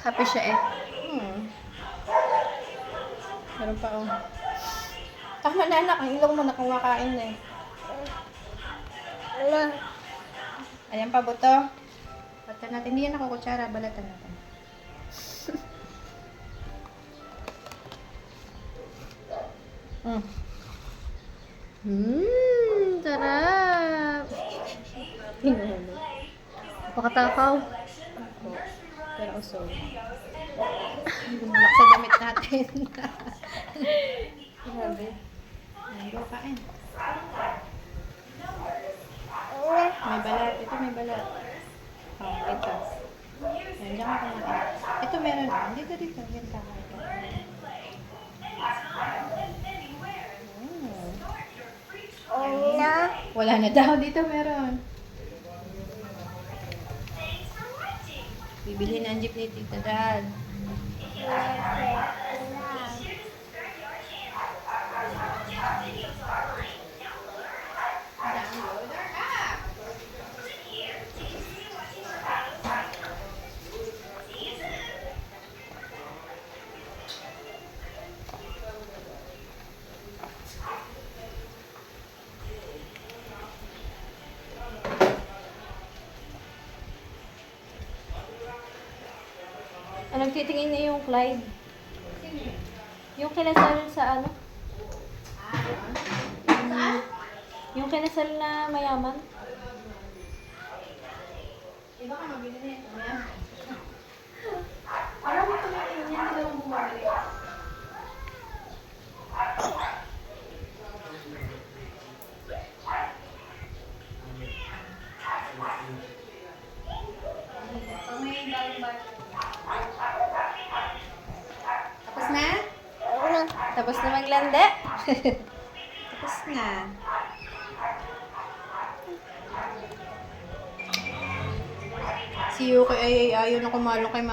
Happy siya eh. Meron pa oh. Tama na anak, ang ilong mo na kumakain na eh. Ayan pa buto. Balatan natin. Hindi yan ako kutsara. Balatan natin. Sarap. Pakatakaw. Pero usog. Bumulak sa damit natin. Grabe. Ayan, go kain. May balat. Ito may balat. Oh, ito. Ayan, diyan ka kumain. Ito meron. Dito. Yan ka. Wala na daw. Dito meron. Bibili na ang jeep ni Tita Dad. Nagtitingin niya yung Clyde. Yung kinasal sa ano? Yung kinasal na mayaman. Iba ka mabili na ito. Parang ito na yun. Hindi naman bumabili. Tapos na? Tapos na maglanda? Tapos na. Si Yuki ay ayaw na kumalo kay Mama.